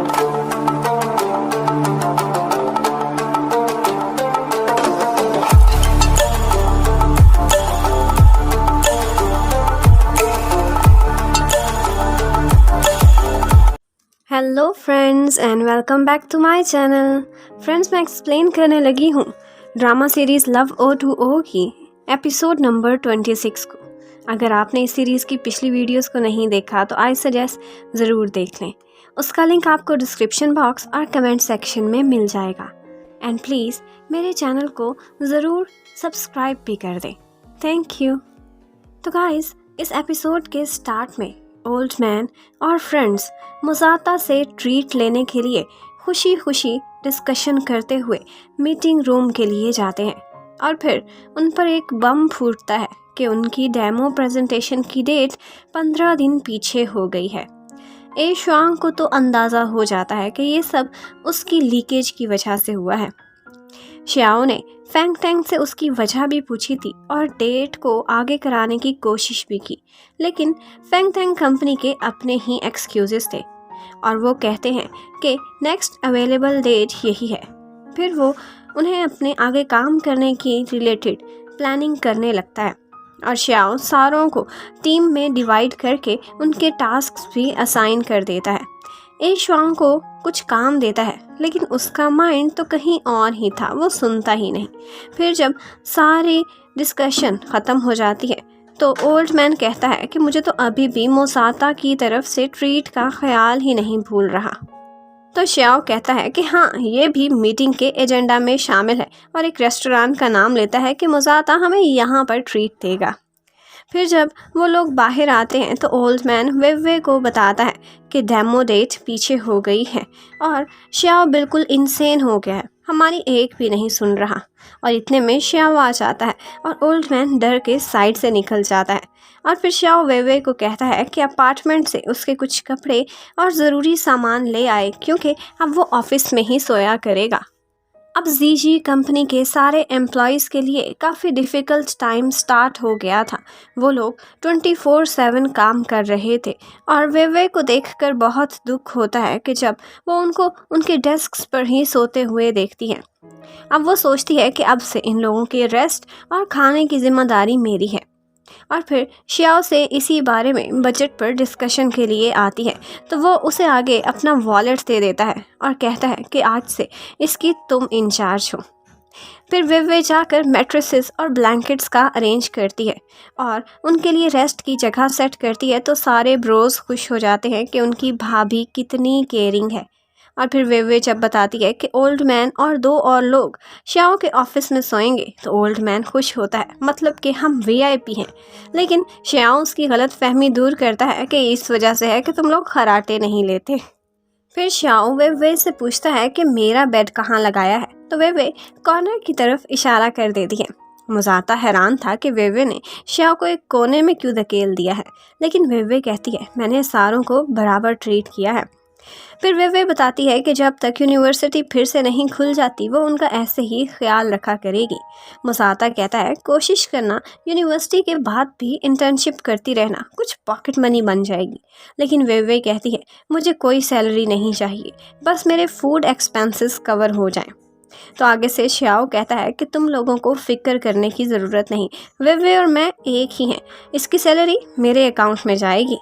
Hello friends and welcome back to my channel. Friends, मैं explain करने लगी हूँ ड्रामा सीरीज़ लव O2O की एपिसोड नंबर 26 को। अगर आपने इस सीरीज़ की पिछली वीडियोस को नहीं देखा तो आई सजेस्ट ज़रूर देख लें। उसका लिंक आपको डिस्क्रिप्शन बॉक्स और कमेंट सेक्शन में मिल जाएगा। एंड प्लीज़ मेरे चैनल को ज़रूर सब्सक्राइब भी कर दें। Thank you. तो गाइस, इस एपिसोड के स्टार्ट में ओल्ड मैन और फ्रेंड्स मुसाता से ट्रीट लेने के लिए खुशी खुशी डिस्कशन करते हुए मीटिंग रूम के लिए जाते हैं और फिर उन पर एक बम फूटता है कि उनकी डेमो प्रेजेंटेशन की डेट 15 दिन पीछे हो गई है। ए शुआंग को तो अंदाज़ा हो जाता है कि ये सब उसकी लीकेज की वजह से हुआ है। श्याओ ने फैंग टैंग से उसकी वजह भी पूछी थी और डेट को आगे कराने की कोशिश भी की, लेकिन फैंग टैंग कंपनी के अपने ही एक्सक्यूजेस थे और वो कहते हैं कि नेक्स्ट अवेलेबल डेट यही है। फिर वो उन्हें अपने आगे काम करने की रिलेटेड प्लानिंग करने लगता है और श्याओ सारों को टीम में डिवाइड करके उनके टास्क भी असाइन कर देता है। ए शुआंग को कुछ काम देता है लेकिन उसका माइंड तो कहीं और ही था, वो सुनता ही नहीं। फिर जब सारी डिस्कशन ख़त्म हो जाती है तो ओल्ड मैन कहता है कि मुझे तो अभी भी मुसाता की तरफ से ट्रीट का ख्याल ही नहीं भूल रहा। तो श्याओ कहता है कि हाँ, ये भी मीटिंग के एजेंडा में शामिल है और एक रेस्टोरेंट का नाम लेता है कि मुसाता हमें यहाँ पर ट्रीट देगा। फिर जब वो लोग बाहर आते हैं तो ओल्ड मैन वेवे को बताता है कि डेमो डेट पीछे हो गई है और श्याओ बिल्कुल इंसेन हो गया है, हमारी एक भी नहीं सुन रहा। और इतने में श्याओ आ जाता है और ओल्ड मैन डर के साइड से निकल जाता है और फिर श्याओ वेवे को कहता है कि अपार्टमेंट से उसके कुछ कपड़े और ज़रूरी सामान ले आए क्योंकि अब वो ऑफिस में ही सोया करेगा। अब जीजी कंपनी के एम्प्लॉयज़ के लिए काफ़ी डिफ़िकल्ट टाइम स्टार्ट हो गया था। वो लोग 24/7 काम कर रहे थे और वेवे को देखकर बहुत दुख होता है कि जब वो उनको उनके डेस्क पर ही सोते हुए देखती है। अब वो सोचती है कि अब से इन लोगों के रेस्ट और खाने की जिम्मेदारी मेरी है। और फिर श्याओ से इसी बारे में बजट पर डिस्कशन के लिए आती है तो वो उसे आगे अपना वॉलेट दे देता है और कहता है कि आज से इसकी तुम इंचार्ज हो। फिर वे जाकर मैट्रेसेस और ब्लैंकेट्स का अरेंज करती है और उनके लिए रेस्ट की जगह सेट करती है तो सारे ब्रोज खुश हो जाते हैं कि उनकी भाभी कितनी केयरिंग है। और फिर वे जब बताती है कि ओल्ड मैन और 2 और लोग श्याओ के ऑफिस में सोएंगे तो ओल्ड मैन खुश होता है, मतलब कि हम VIP हैं। लेकिन श्याओ उसकी गलत फहमी दूर करता है कि इस वजह से है कि तुम लोग खराटे नहीं लेते। फिर श्याओ वे से पूछता है कि मेरा बेड कहाँ लगाया है तो वे कॉर्नर की तरफ इशारा कर देती है। मुसाता हैरान था कि वेवे ने श्याओ को एक कोने में क्यों धकेल दिया है, लेकिन वेवे कहती है मैंने सारों को बराबर ट्रीट किया है। फिर वे बताती है कि जब तक यूनिवर्सिटी फिर से नहीं खुल जाती वो उनका ऐसे ही ख्याल रखा करेगी। मुसाता कहता है कोशिश करना यूनिवर्सिटी के बाद भी इंटर्नशिप करती रहना, कुछ पॉकेट मनी बन जाएगी। लेकिन वे कहती है मुझे कोई सैलरी नहीं चाहिए, बस मेरे फूड एक्सपेंसेस कवर हो जाएं। तो आगे से श्याओ कहता है कि तुम लोगों को फिक्र करने की ज़रूरत नहीं, वे और मैं एक ही हैं, इसकी सैलरी मेरे अकाउंट में जाएगी।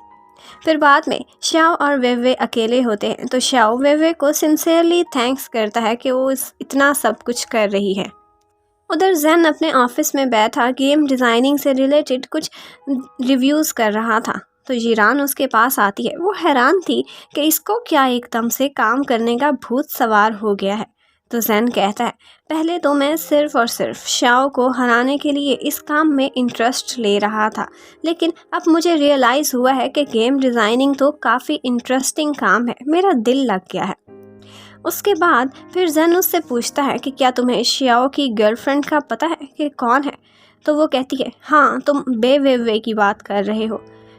फिर बाद में श्याओ और वेवे अकेले होते हैं तो श्याओ वेवे को सिंसियरली थैंक्स करता है कि वो इतना सब कुछ कर रही है। उधर ज़ेन अपने ऑफिस में बैठा गेम डिज़ाइनिंग से रिलेटेड कुछ रिव्यूज़ कर रहा था तो जीरान उसके पास आती है। वो हैरान थी कि इसको क्या एकदम से काम करने का भूत सवार हो गया है। तो ज़ेन कहता है पहले तो मैं सिर्फ़ और सिर्फ श्याओ को हराने के लिए इस काम में इंटरेस्ट ले रहा था, लेकिन अब मुझे रियलाइज़ हुआ है कि गेम डिज़ाइनिंग तो काफ़ी इंटरेस्टिंग काम है, मेरा दिल लग गया है। उसके बाद फिर ज़ेन उससे पूछता है कि क्या तुम्हें श्याओ की गर्लफ्रेंड का पता है कि कौन है। तो वो कहती है हाँ, तुम वे की बात कर रहे हो।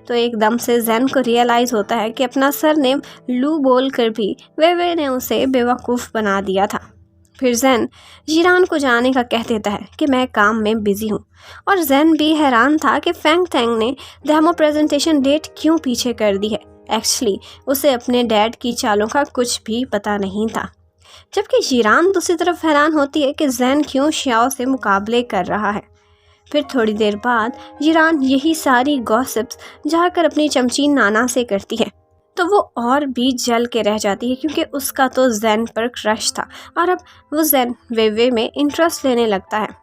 तो एकदम से ज़ेन को रियलाइज़ होता है कि अपना सरनेम लू बोल कर भी वे ने उसे बेवकूफ़ बना दिया था। फिर ज़ेन जीरान को जाने का कह देता है कि मैं काम में बिज़ी हूँ और ज़ेन भी हैरान था कि फैंग टैंग ने डेमो प्रेजेंटेशन डेट क्यों पीछे कर दी है। एक्चुअली उसे अपने डैड की चालों का कुछ भी पता नहीं था। जबकि शीरान दूसरी तरफ हैरान होती है कि जैन क्यों श्याओ से मुकाबले कर रहा है। फिर थोड़ी देर बाद ईरान यही सारी गॉसिप्स जाकर अपनी चमची नाना से करती है, तो वो और भी जल के रह जाती है क्योंकि उसका तो जैन पर क्रश था और अब वो जैन वेवे में इंटरेस्ट लेने लगता है।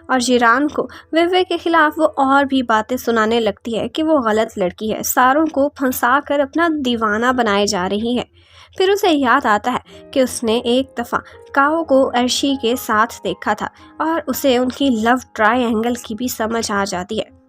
और जीरान को वेवे के खिलाफ वो और भी बातें सुनाने लगती है कि वो गलत लड़की है, सारों को फंसा कर अपना दीवाना बनाए जा रही है। फिर उसे याद आता है कि उसने एक दफ़ा काओ को अर्शी के साथ देखा था और उसे उनकी लव ट्रायंगल की भी समझ आ जाती है।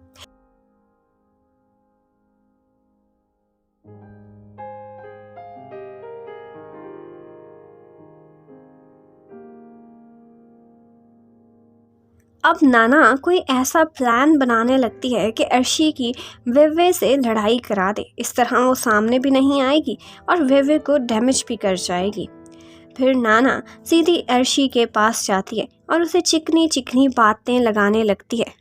अब नाना कोई ऐसा प्लान बनाने लगती है कि अर्शी की वेवे से लड़ाई करा दे। इस तरह वो सामने भी नहीं आएगी और वेवे को डैमेज भी कर जाएगी। फिर नाना सीधी अर्शी के पास जाती है और उसे चिकनी चिकनी बातें लगाने लगती है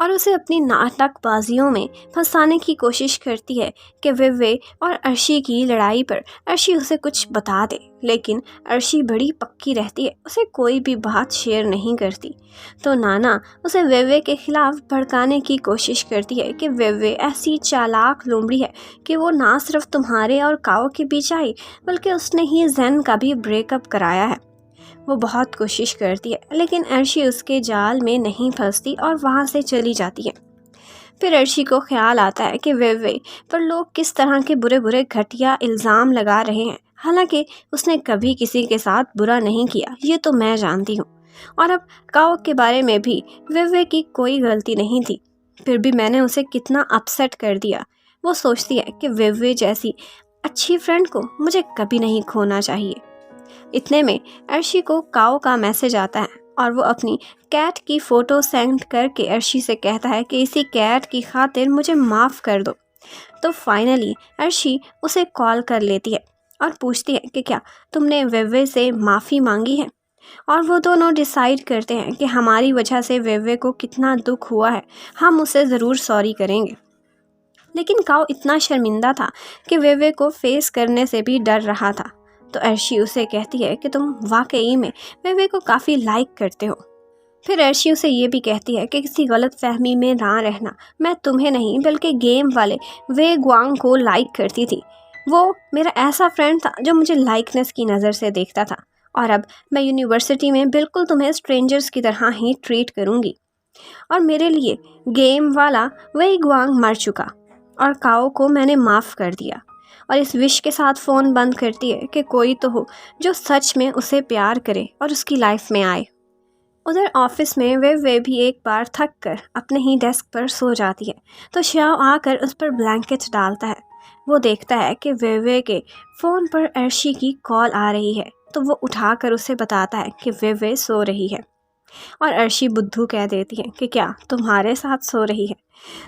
और उसे अपनी नाटकबाजियों में फंसाने की कोशिश करती है कि वेवे और अर्शी की लड़ाई पर अर्शी उसे कुछ बता दे। लेकिन अर्शी बड़ी पक्की रहती है, उसे कोई भी बात शेयर नहीं करती। तो नाना उसे वेवे के खिलाफ भड़काने की कोशिश करती है कि वेवे ऐसी चालाक लोमड़ी है कि वो ना सिर्फ तुम्हारे और काओ के बीच आई बल्कि उसने ही जैन का भी ब्रेकअप कराया है। वो बहुत कोशिश करती है लेकिन अर्शी उसके जाल में नहीं फंसती और वहाँ से चली जाती है। फिर अर्शी को ख्याल आता है कि वेवे पर लोग किस तरह के बुरे बुरे घटिया इल्ज़ाम लगा रहे हैं। हालांकि उसने कभी किसी के साथ बुरा नहीं किया, ये तो मैं जानती हूँ। और अब काओ के बारे में भी वेवे की कोई गलती नहीं थी, फिर भी मैंने उसे कितना अपसेट कर दिया। वो सोचती है कि वेवे जैसी अच्छी फ्रेंड को मुझे कभी नहीं खोना चाहिए। इतने में अर्शी को काओ का मैसेज आता है और वो अपनी कैट की फ़ोटो सेंड करके अर्शी से कहता है कि इसी कैट की खातिर मुझे माफ़ कर दो। तो फाइनली अर्शी उसे कॉल कर लेती है और पूछती है कि क्या तुमने वेवे से माफ़ी मांगी है। और वो दोनों डिसाइड करते हैं कि हमारी वजह से वेवे को कितना दुख हुआ है, हम उसे ज़रूर सॉरी करेंगे। लेकिन काओ इतना शर्मिंदा था कि वेवे को फेस करने से भी डर रहा था। तो अर्शी उसे कहती है कि तुम वाकई में वेवे को काफ़ी लाइक करते हो। फिर अर्शी उसे ये भी कहती है कि किसी गलत फहमी में ना रहना, मैं तुम्हें नहीं बल्कि गेम वाले वे गुआंग को लाइक करती थी। वो मेरा ऐसा फ्रेंड था जो मुझे लाइकनेस की नज़र से देखता था और अब मैं यूनिवर्सिटी में बिल्कुल तुम्हें स्ट्रेंजर्स की तरह ही ट्रीट करूँगी। और मेरे लिए गेम वाला वे गुआंग मर चुका और काओ को मैंने माफ़ कर दिया। और इस विश के साथ फ़ोन बंद करती है कि कोई तो हो जो सच में उसे प्यार करे और उसकी लाइफ में आए। उधर ऑफिस में वे भी एक बार थक कर अपने ही डेस्क पर सो जाती है, तो श्याओ आकर उस पर ब्लैंकेट डालता है। वो देखता है कि वेवे के फ़ोन पर अर्शी की कॉल आ रही है, तो वो उठाकर उसे बताता है कि वेवे सो रही है। और अर्शी बुद्धू कह देती है कि क्या तुम्हारे साथ सो रही है।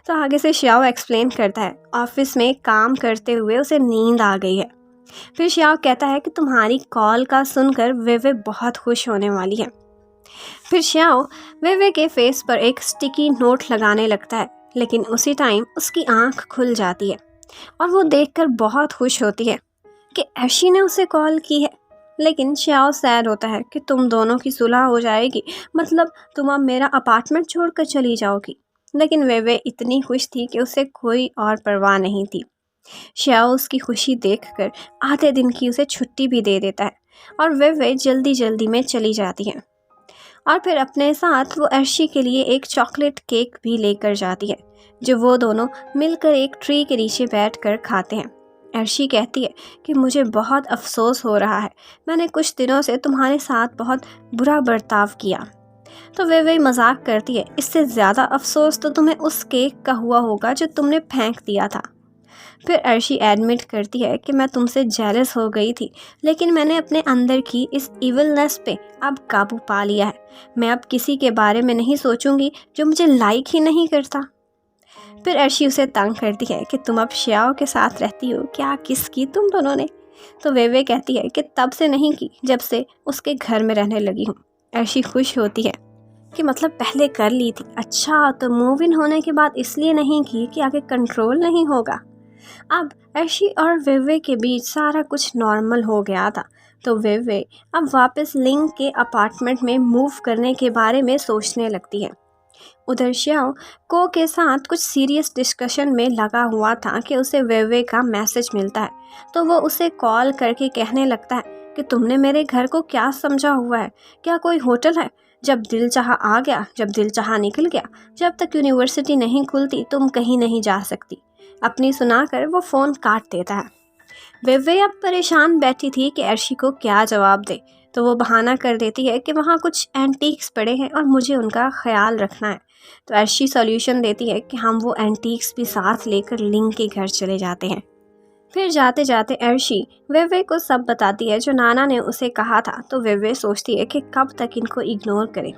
तो आगे से श्याओ एक्सप्लेन करता है ऑफिस में काम करते हुए उसे नींद आ गई है। फिर श्याओ कहता है कि तुम्हारी कॉल का सुनकर वेवे बहुत खुश होने वाली है। फिर श्याओ वेवे के फेस पर एक स्टिकी नोट लगाने लगता है, लेकिन उसी टाइम उसकी आंख खुल जाती है और वो देखकर बहुत खुश होती है कि अर्शी ने उसे कॉल की है। लेकिन श्याओ सैड होता है कि तुम दोनों की सुलह हो जाएगी, मतलब तुम अब मेरा अपार्टमेंट छोड़कर चली जाओगी। लेकिन वेवे इतनी खुश थी कि उसे कोई और परवाह नहीं थी। श्याओ उसकी खुशी देखकर आधे दिन की उसे छुट्टी भी दे देता है और वेवे जल्दी जल्दी में चली जाती है। और फिर अपने साथ वो अर्शी के लिए एक चॉकलेट केक भी लेकर जाती है, जो वो दोनों मिलकर एक ट्री के नीचे बैठकर खाते हैं। अर्शी कहती है कि मुझे बहुत अफसोस हो रहा है, मैंने कुछ दिनों से तुम्हारे साथ बहुत बुरा बर्ताव किया। तो वे मजाक करती है, इससे ज़्यादा अफसोस तो तुम्हें उस केक का हुआ होगा जो तुमने फेंक दिया था। फिर अर्शी एडमिट करती है कि मैं तुमसे जेलस हो गई थी, लेकिन मैंने अपने अंदर की इस इविलनेस पे अब काबू पा लिया है। मैं अब किसी के बारे में नहीं सोचूंगी जो मुझे लाइक ही नहीं करता। फिर अर्शी उसे तंग करती है कि तुम अब श्याओ के साथ रहती हो, क्या किस की तुम दोनों ने। तो वे कहती है कि तब से नहीं की, जब से उसके घर में रहने लगी हूँ। अर्शी खुश होती है कि मतलब पहले कर ली थी, अच्छा तो मूव इन होने के बाद इसलिए नहीं की कि आगे कंट्रोल नहीं होगा। अब अर्शी और वेवे के बीच सारा कुछ नॉर्मल हो गया था, तो वेवे अब वापस लिंग के अपार्टमेंट में मूव करने के बारे में सोचने लगती है। उधर श्याओ को के साथ कुछ सीरियस डिस्कशन में लगा हुआ था कि उसे वेवे का मैसेज मिलता है, तो वो उसे कॉल करके कहने लगता है कि तुमने मेरे घर को क्या समझा हुआ है, क्या कोई होटल है? जब दिल चाहा आ गया, जब दिल चाहा निकल गया, जब तक यूनिवर्सिटी नहीं खुलती तुम कहीं नहीं जा सकती। अपनी सुनाकर वो फ़ोन काट देता है। वेवे अब परेशान बैठी थी कि अर्शी को क्या जवाब दे, तो वो बहाना कर देती है कि वहाँ कुछ एंटीक्स पड़े हैं और मुझे उनका ख्याल रखना है। तो अर्शी सॉल्यूशन देती है कि हम वो एंटीक्स भी साथ लेकर लिंग के घर चले जाते हैं। फिर जाते जाते अर्शी वेवे को सब बताती है जो नाना ने उसे कहा था, तो वेवे सोचती है कि कब तक इनको इग्नोर करे।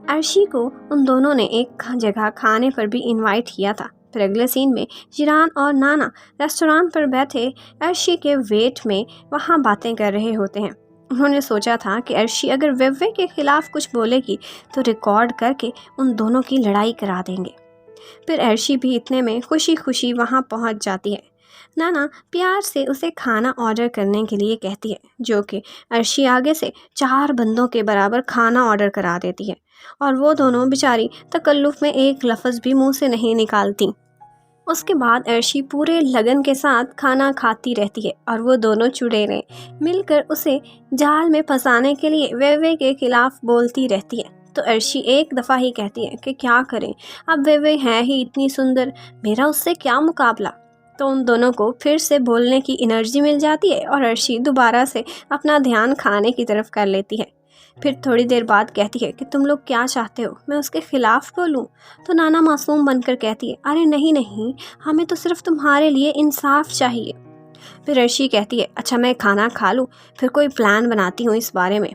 अर्शी को उन दोनों ने एक जगह खाने पर भी इनवाइट किया था। फिर अगले सीन में जिरान और नाना रेस्टोरेंट पर बैठे अर्शी के वेट में वहाँ बातें कर रहे होते हैं। उन्होंने सोचा था कि अर्शी अगर वेवे के खिलाफ कुछ बोलेगी तो रिकॉर्ड करके उन दोनों की लड़ाई करा देंगे। फिर अर्शी भी इतने में खुशी खुशी वहाँ पहुँच जाती है। नाना प्यार से उसे खाना ऑर्डर करने के लिए कहती है, जो कि अर्शी आगे से 4 बंदों के बराबर खाना ऑर्डर करा देती है और वो दोनों बेचारी तकल्लुफ़ में एक लफ्ज़ भी मुंह से नहीं निकालती। उसके बाद अर्शी पूरे लगन के साथ खाना खाती रहती है और वो दोनों चुड़ैलें मिलकर उसे जाल में फंसाने के लिए वेवे के खिलाफ बोलती रहती है। तो अर्शी एक दफ़ा ही कहती है कि क्या करें, अब वेवे है ही इतनी सुंदर, मेरा उससे क्या मुकाबला। तो उन दोनों को फिर से बोलने की एनर्जी मिल जाती है और अर्शी दोबारा से अपना ध्यान खाने की तरफ कर लेती है। फिर थोड़ी देर बाद कहती है कि तुम लोग क्या चाहते हो, मैं उसके खिलाफ बोलूं? तो नाना मासूम बनकर कहती है, अरे नहीं नहीं, हमें तो सिर्फ तुम्हारे लिए इंसाफ चाहिए। फिर अर्शी कहती है, अच्छा मैं खाना खा लूँ, फिर कोई प्लान बनाती हूँ इस बारे में।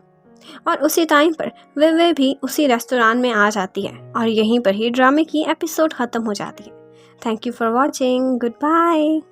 और उसी टाइम पर वे भी उसी रेस्टोरेंट में आ जाती है और यहीं पर ही ड्रामे की एपिसोड ख़त्म हो जाती है। Thank you for watching, good bye.